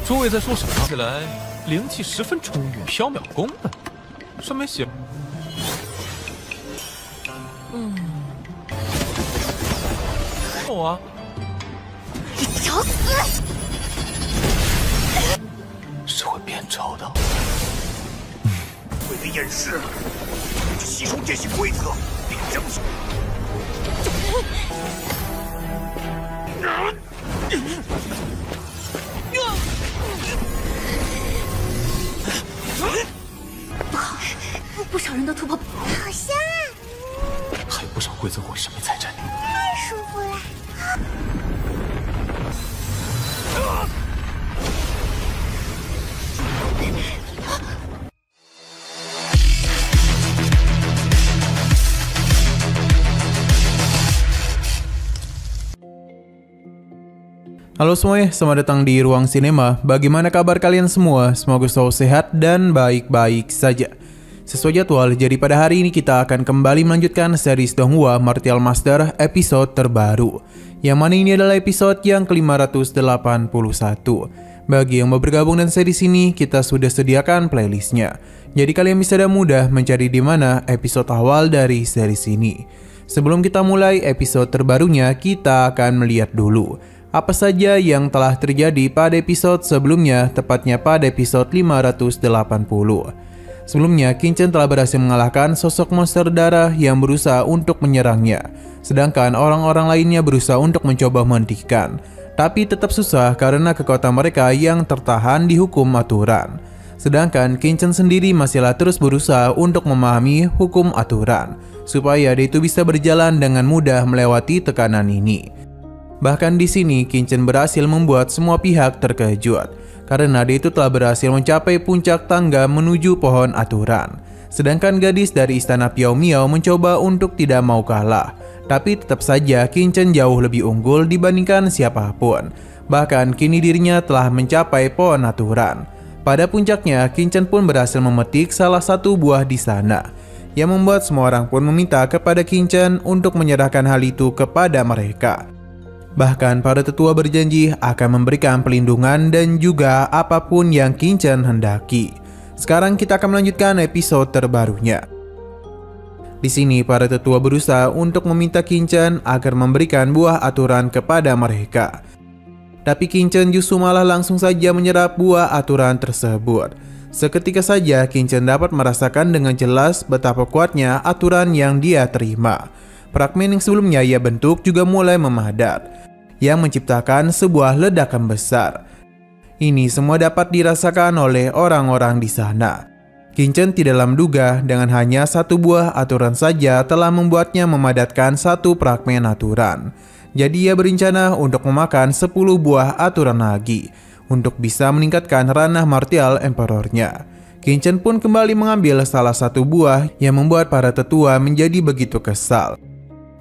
诸位在说什么？看起来灵气十分充裕，缥缈功呢？上面写……我啊，你找死！是会变丑的。为了掩饰，就吸收这些规则，并争取。不好，不少人都突破，好香啊！还有不少贵族或神秘财产。太舒服了。Halo semuanya, selamat datang di Ruang Sinema. Bagaimana kabar kalian semua? Semoga selalu sehat dan baik-baik saja. Sesuai jadwal, jadi pada hari ini kita akan kembali melanjutkan series Donghua Martial Master episode terbaru. Yang mana ini adalah episode yang ke-581. Bagi yang mau bergabung dengan series ini, kita sudah sediakan playlistnya. Jadi kalian bisa dengan mudah mencari di mana episode awal dari series ini. Sebelum kita mulai episode terbarunya, kita akan melihat dulu apa saja yang telah terjadi pada episode sebelumnya, tepatnya pada episode 580. Sebelumnya, Qingchen telah berhasil mengalahkan sosok monster darah yang berusaha untuk menyerangnya, sedangkan orang-orang lainnya berusaha untuk mencoba menghentikan. Tapi tetap susah karena kekuatan mereka yang tertahan dihukum aturan. Sedangkan Qingchen sendiri masihlah terus berusaha untuk memahami hukum aturan, supaya dia itu bisa berjalan dengan mudah melewati tekanan ini. Bahkan di sini Qingchen berhasil membuat semua pihak terkejut karena dia itu telah berhasil mencapai puncak tangga menuju pohon aturan. Sedangkan gadis dari istana Piao Miao mencoba untuk tidak mau kalah, tapi tetap saja Qingchen jauh lebih unggul dibandingkan siapapun. Bahkan kini dirinya telah mencapai pohon aturan. Pada puncaknya, Qingchen pun berhasil memetik salah satu buah di sana, yang membuat semua orang pun meminta kepada Qingchen untuk menyerahkan hal itu kepada mereka. Bahkan para tetua berjanji akan memberikan pelindungan dan juga apapun yang Qingchen hendaki. Sekarang kita akan melanjutkan episode terbarunya. Di sini para tetua berusaha untuk meminta Qingchen agar memberikan buah aturan kepada mereka. Tapi Qingchen justru malah langsung saja menyerap buah aturan tersebut. Seketika saja Qingchen dapat merasakan dengan jelas betapa kuatnya aturan yang dia terima. Fragmen yang sebelumnya ia bentuk juga mulai memadat, yang menciptakan sebuah ledakan besar. Ini semua dapat dirasakan oleh orang-orang di sana. Qingchen tidak menduga dengan hanya satu buah aturan saja telah membuatnya memadatkan satu fragmen aturan. Jadi ia berencana untuk memakan 10 buah aturan lagi untuk bisa meningkatkan ranah martial emperornya. Qingchen pun kembali mengambil salah satu buah yang membuat para tetua menjadi begitu kesal.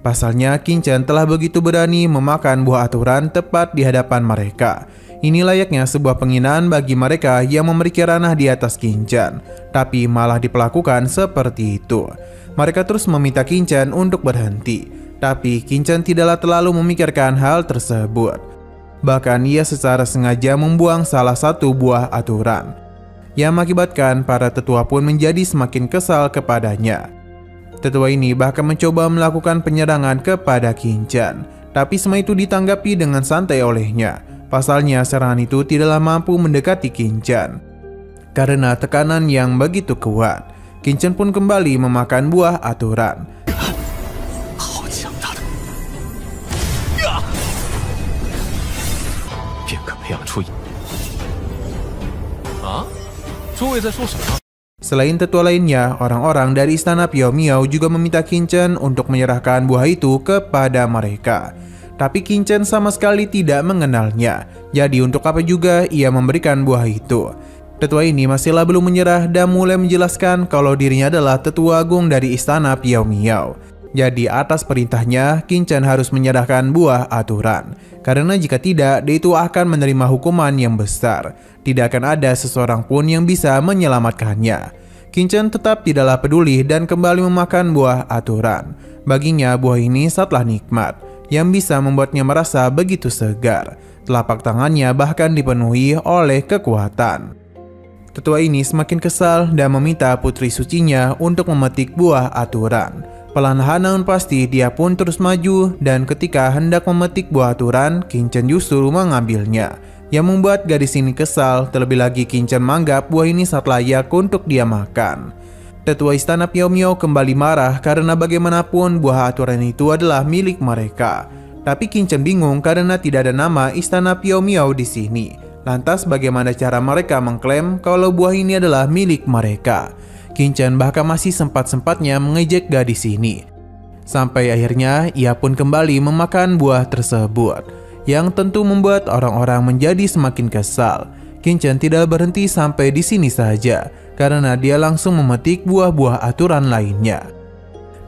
Pasalnya, Qingchen telah begitu berani memakan buah aturan tepat di hadapan mereka. Ini layaknya sebuah penghinaan bagi mereka yang memiliki ranah di atas Qingchen, tapi malah diperlakukan seperti itu. Mereka terus meminta Qingchen untuk berhenti, tapi Qingchen tidaklah terlalu memikirkan hal tersebut. Bahkan ia secara sengaja membuang salah satu buah aturan, yang mengakibatkan para tetua pun menjadi semakin kesal kepadanya. Tetua ini bahkan mencoba melakukan penyerangan kepada Qingchen, tapi semua itu ditanggapi dengan santai olehnya. Pasalnya serangan itu tidaklah mampu mendekati Qingchen karena tekanan yang begitu kuat. Qingchen pun kembali memakan buah aturan. Selain tetua lainnya, orang-orang dari istana Piao Miao juga meminta Qingchen untuk menyerahkan buah itu kepada mereka. Tapi Qingchen sama sekali tidak mengenalnya, jadi untuk apa juga ia memberikan buah itu. Tetua ini masihlah belum menyerah dan mulai menjelaskan kalau dirinya adalah tetua agung dari istana Piao Miao. Jadi atas perintahnya, Qingchen harus menyerahkan buah aturan. Karena jika tidak, dia itu akan menerima hukuman yang besar. Tidak akan ada seseorang pun yang bisa menyelamatkannya. Qingchen tetap tidaklah peduli dan kembali memakan buah aturan. Baginya buah ini sangatlah nikmat, yang bisa membuatnya merasa begitu segar. Telapak tangannya bahkan dipenuhi oleh kekuatan. Tetua ini semakin kesal dan meminta putri sucinya untuk memetik buah aturan. Perlahan namun pasti dia pun terus maju, dan ketika hendak memetik buah aturan, Qin Chen justru mengambilnya. Yang membuat gadis ini kesal, terlebih lagi Qin Chen menganggap buah ini sangat layak untuk dia makan. Tetua istana Piao Miao kembali marah karena bagaimanapun buah aturan itu adalah milik mereka. Tapi Qin Chen bingung karena tidak ada nama istana Piao Miao di sini. Lantas bagaimana cara mereka mengklaim kalau buah ini adalah milik mereka? Qin Chen bahkan masih sempat-sempatnya mengejek gadis ini. Sampai akhirnya ia pun kembali memakan buah tersebut, yang tentu membuat orang-orang menjadi semakin kesal. Qin Chen tidak berhenti sampai di sini saja, karena dia langsung memetik buah-buah aturan lainnya.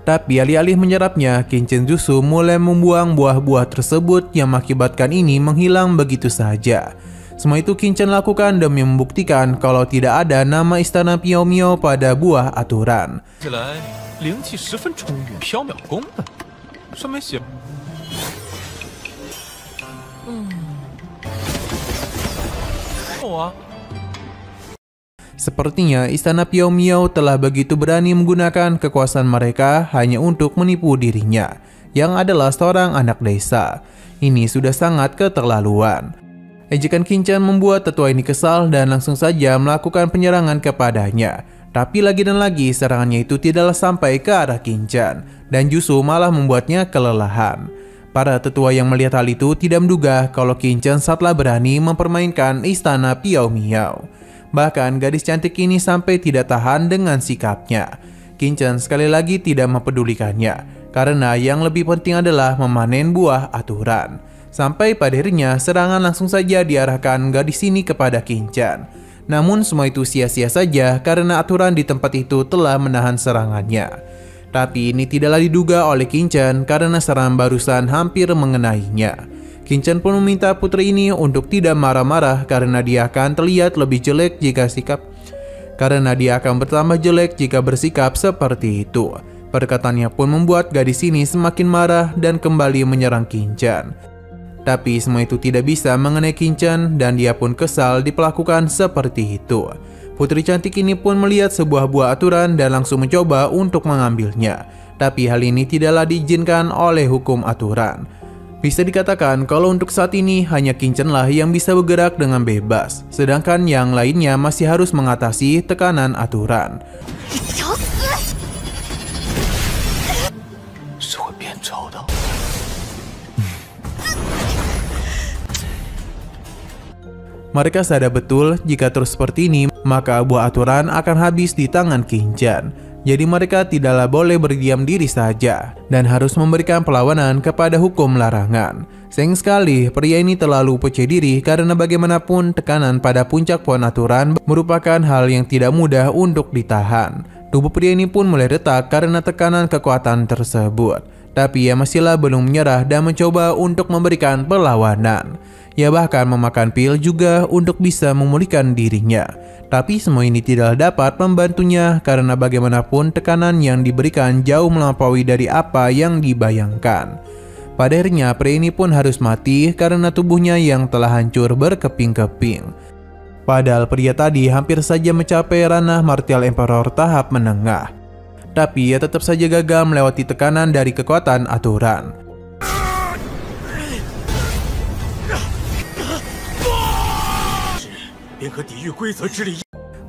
Tapi alih-alih menyerapnya, Qin Chen justru mulai membuang buah-buah tersebut yang mengakibatkan ini menghilang begitu saja. Semua itu Qin Chen lakukan demi membuktikan kalau tidak ada nama istana Piao Miao pada buah aturan. Sepertinya istana Piao Miao telah begitu berani menggunakan kekuasaan mereka hanya untuk menipu dirinya, yang adalah seorang anak desa. Ini sudah sangat keterlaluan. Ejekan Qin Chen membuat tetua ini kesal dan langsung saja melakukan penyerangan kepadanya. Tapi lagi dan lagi serangannya itu tidaklah sampai ke arah Qin Chen, dan justru malah membuatnya kelelahan. Para tetua yang melihat hal itu tidak menduga kalau Qin Chen saatlah berani mempermainkan istana Piao Miao. Bahkan gadis cantik ini sampai tidak tahan dengan sikapnya. Qin Chen sekali lagi tidak mempedulikannya, karena yang lebih penting adalah memanen buah aturan. Sampai pada akhirnya serangan langsung saja diarahkan gadis ini kepada Qin Chen. Namun semua itu sia-sia saja karena aturan di tempat itu telah menahan serangannya. Tapi ini tidaklah diduga oleh Qin Chen karena serangan barusan hampir mengenainya. Qin Chen pun meminta putri ini untuk tidak marah-marah karena dia akan terlihat lebih jelek jika bertambah jelek jika bersikap seperti itu. Perkataannya pun membuat gadis ini semakin marah dan kembali menyerang Qin Chen. Tapi semua itu tidak bisa mengenai Qin Chen dan dia pun kesal diperlakukan seperti itu. Putri cantik ini pun melihat sebuah buah aturan dan langsung mencoba untuk mengambilnya. Tapi hal ini tidaklah diizinkan oleh hukum aturan. Bisa dikatakan kalau untuk saat ini hanya Qin Chen lah yang bisa bergerak dengan bebas, sedangkan yang lainnya masih harus mengatasi tekanan aturan. Mereka sadar betul jika terus seperti ini, maka buah aturan akan habis di tangan Qin Chen. Jadi mereka tidaklah boleh berdiam diri saja dan harus memberikan perlawanan kepada hukum larangan. Sayang sekali pria ini terlalu percaya diri karena bagaimanapun tekanan pada puncak pohon aturan merupakan hal yang tidak mudah untuk ditahan. Tubuh pria ini pun mulai retak karena tekanan kekuatan tersebut. Tapi ia masihlah belum menyerah dan mencoba untuk memberikan perlawanan. Ia bahkan memakan pil juga untuk bisa memulihkan dirinya. Tapi semua ini tidak dapat membantunya karena bagaimanapun tekanan yang diberikan jauh melampaui dari apa yang dibayangkan. Pada akhirnya pria ini pun harus mati karena tubuhnya yang telah hancur berkeping-keping. Padahal pria tadi hampir saja mencapai ranah Martial Emperor tahap menengah. Tapi ia tetap saja gagal melewati tekanan dari kekuatan aturan.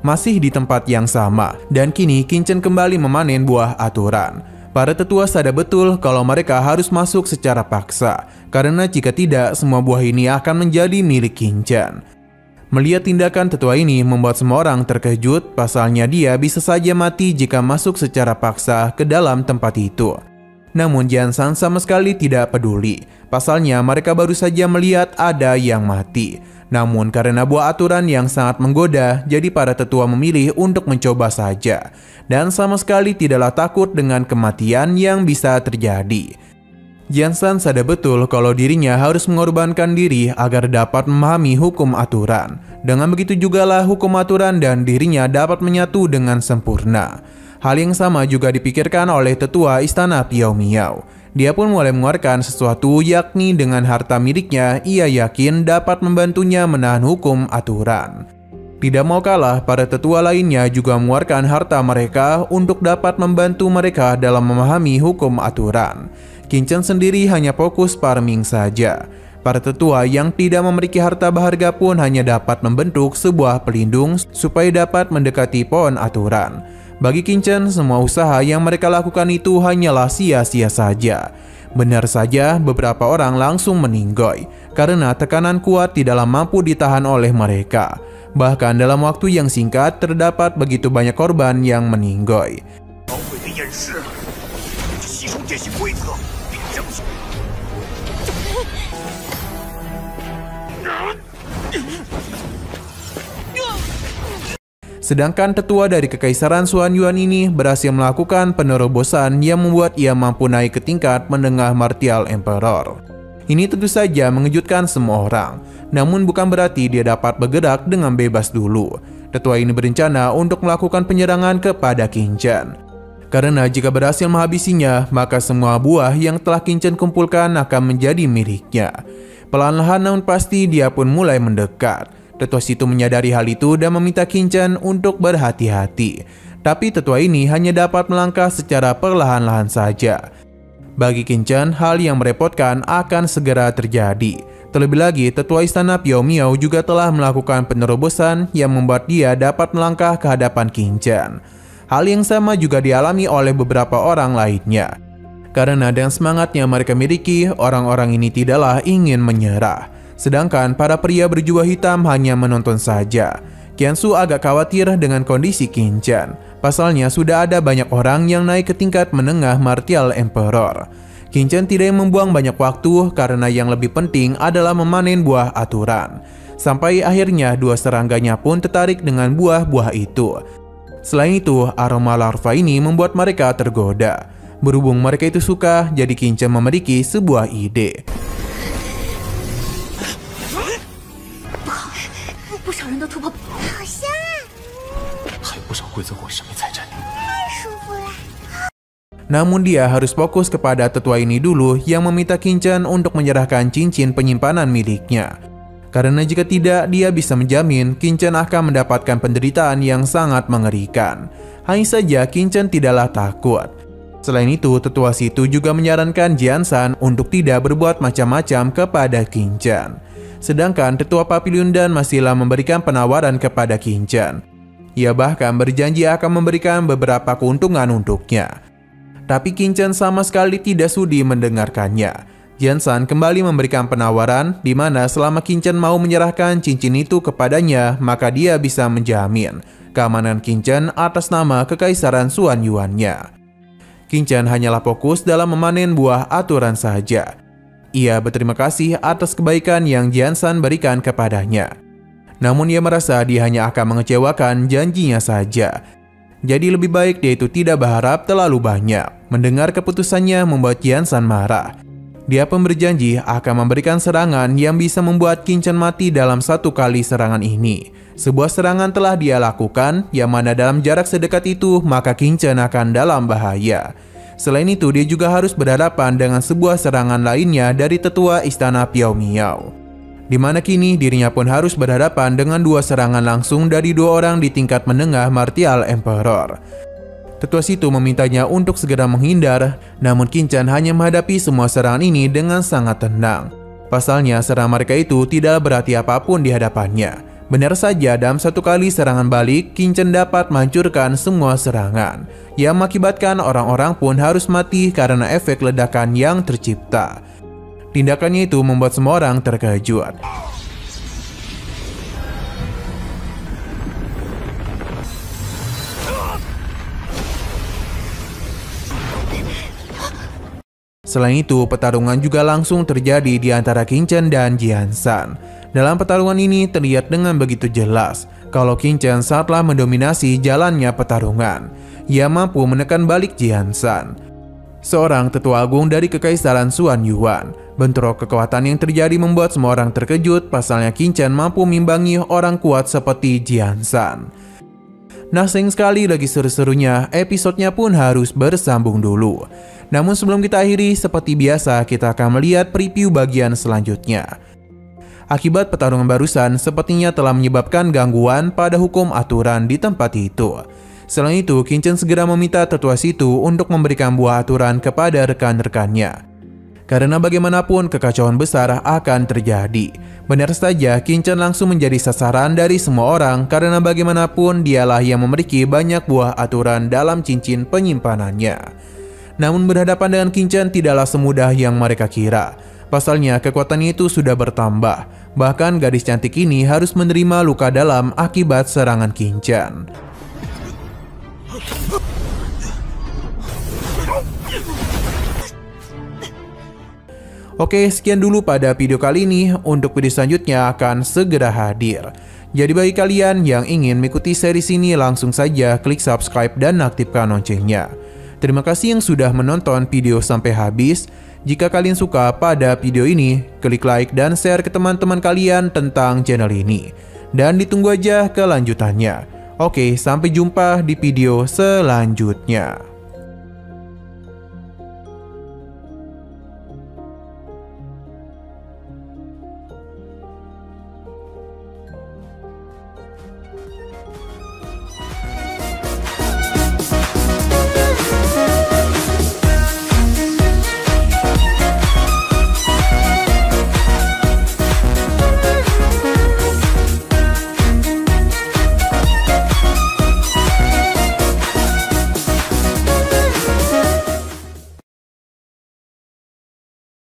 Masih di tempat yang sama, dan kini Qin Chen kembali memanen buah aturan. Para tetua sadar betul kalau mereka harus masuk secara paksa, karena jika tidak, semua buah ini akan menjadi milik Qin Chen. Melihat tindakan tetua ini membuat semua orang terkejut, pasalnya dia bisa saja mati jika masuk secara paksa ke dalam tempat itu. Namun Jian Shan sama sekali tidak peduli, pasalnya mereka baru saja melihat ada yang mati. Namun karena buah aturan yang sangat menggoda, jadi para tetua memilih untuk mencoba saja. Dan sama sekali tidaklah takut dengan kematian yang bisa terjadi. Jian Shan sadar betul kalau dirinya harus mengorbankan diri agar dapat memahami hukum aturan. Dengan begitu jugalah hukum aturan dan dirinya dapat menyatu dengan sempurna. Hal yang sama juga dipikirkan oleh tetua istana Piao Miao. Dia pun mulai mengeluarkan sesuatu, yakni dengan harta miliknya ia yakin dapat membantunya menahan hukum aturan. Tidak mau kalah, para tetua lainnya juga mengeluarkan harta mereka untuk dapat membantu mereka dalam memahami hukum aturan. Qin Chen sendiri hanya fokus farming saja. Para tetua yang tidak memiliki harta berharga pun hanya dapat membentuk sebuah pelindung supaya dapat mendekati pohon aturan. Bagi Qin Chen, semua usaha yang mereka lakukan itu hanyalah sia-sia saja. Benar saja, beberapa orang langsung meninggoy karena tekanan kuat tidaklah mampu ditahan oleh mereka. Bahkan dalam waktu yang singkat terdapat begitu banyak korban yang meninggoy. Sedangkan tetua dari Kekaisaran Xuan Yuan ini berhasil melakukan penerobosan yang membuat ia mampu naik ke tingkat menengah Martial Emperor. Ini tentu saja mengejutkan semua orang, namun bukan berarti dia dapat bergerak dengan bebas dulu. Tetua ini berencana untuk melakukan penyerangan kepada Qin Chen. Karena jika berhasil menghabisinya, maka semua buah yang telah Qin Chen kumpulkan akan menjadi miliknya. Perlahan-lahan namun pasti dia pun mulai mendekat. Tetua situ menyadari hal itu dan meminta Qin Chen untuk berhati-hati. Tapi tetua ini hanya dapat melangkah secara perlahan-lahan saja. Bagi Qin Chen, hal yang merepotkan akan segera terjadi. Terlebih lagi, tetua istana Piao Miao juga telah melakukan penerobosan yang membuat dia dapat melangkah ke hadapan Qin Chen. Hal yang sama juga dialami oleh beberapa orang lainnya. Karena dengan semangat yang mereka miliki, orang-orang ini tidaklah ingin menyerah. Sedangkan para pria berjubah hitam hanya menonton saja. Qiansu agak khawatir dengan kondisi Qin Chen. Pasalnya sudah ada banyak orang yang naik ke tingkat menengah Martial Emperor. Qin Chen tidak membuang banyak waktu karena yang lebih penting adalah memanen buah aturan. Sampai akhirnya dua serangganya pun tertarik dengan buah-buah itu. Selain itu, aroma larva ini membuat mereka tergoda. Berhubung mereka itu suka, jadi Qin Chen memiliki sebuah ide. 不少人都突破，好香啊！还有不少贵族会神秘财产。 太舒服了。 Namun dia harus fokus kepada tetua ini dulu yang meminta Qin Chen untuk menyerahkan cincin penyimpanan miliknya. Karena jika tidak, dia bisa menjamin Qin Chen akan mendapatkan penderitaan yang sangat mengerikan. Hanya saja Qin Chen tidaklah takut. Selain itu, tetua situ juga menyarankan Jian Shan untuk tidak berbuat macam-macam kepada Qin Chen. Sedangkan tetua Papillon Dan masihlah memberikan penawaran kepada Qin Chen. Ia bahkan berjanji akan memberikan beberapa keuntungan untuknya. Tapi Qin Chen sama sekali tidak sudi mendengarkannya. Jian Shan kembali memberikan penawaran di mana selama Qin Chen mau menyerahkan cincin itu kepadanya, maka dia bisa menjamin keamanan Qin Chen atas nama Kekaisaran Xuan Yuan-nya. Qin Chen hanyalah fokus dalam memanen buah aturan saja. Ia berterima kasih atas kebaikan yang Jian Shan berikan kepadanya. Namun ia merasa dia hanya akan mengecewakan janjinya saja. Jadi lebih baik dia itu tidak berharap terlalu banyak. Mendengar keputusannya membuat Jian Shan marah. Dia pun berjanji akan memberikan serangan yang bisa membuat Qin Chen mati dalam satu kali serangan ini. Sebuah serangan telah dia lakukan, yang mana dalam jarak sedekat itu maka Qin Chen akan dalam bahaya. Selain itu, dia juga harus berhadapan dengan sebuah serangan lainnya dari tetua istana Piao Miao. Di mana kini dirinya pun harus berhadapan dengan dua serangan langsung dari dua orang di tingkat menengah Martial Emperor. Tetua situ memintanya untuk segera menghindar, namun Qin Chen hanya menghadapi semua serangan ini dengan sangat tenang. Pasalnya, serangan mereka itu tidak berarti apapun di hadapannya. Benar saja, dalam satu kali serangan balik, Qin Chen dapat menghancurkan semua serangan, yang mengakibatkan orang-orang pun harus mati karena efek ledakan yang tercipta. Tindakannya itu membuat semua orang terkejut. Selain itu, pertarungan juga langsung terjadi di antara Qin Chen dan Jian Shan. Dalam pertarungan ini terlihat dengan begitu jelas kalau Qin Chen saatlah mendominasi jalannya pertarungan. Ia mampu menekan balik Jian Shan, seorang tetua agung dari Kekaisaran Xuan Yuan. Bentrok kekuatan yang terjadi membuat semua orang terkejut, pasalnya Qin Chen mampu mengimbangi orang kuat seperti Jian Shan. Nah, sayang sekali lagi seru-serunya, episodenya pun harus bersambung dulu. Namun sebelum kita akhiri, seperti biasa kita akan melihat preview bagian selanjutnya. Akibat pertarungan barusan sepertinya telah menyebabkan gangguan pada hukum aturan di tempat itu. Selain itu, Qingchen segera meminta tetua situ untuk memberikan buah aturan kepada rekan-rekannya. Karena bagaimanapun kekacauan besar akan terjadi. Benar saja, Qingchen langsung menjadi sasaran dari semua orang karena bagaimanapun dialah yang memiliki banyak buah aturan dalam cincin penyimpanannya. Namun berhadapan dengan Qingchen tidaklah semudah yang mereka kira. Pasalnya kekuatannya itu sudah bertambah. Bahkan gadis cantik ini harus menerima luka dalam akibat serangan Qingchen. Oke, sekian dulu pada video kali ini. Untuk video selanjutnya akan segera hadir. Jadi bagi kalian yang ingin mengikuti series ini, langsung saja klik subscribe dan aktifkan loncengnya. Terima kasih yang sudah menonton video sampai habis. Jika kalian suka pada video ini, klik like dan share ke teman-teman kalian tentang channel ini. Dan ditunggu aja kelanjutannya. Oke, sampai jumpa di video selanjutnya.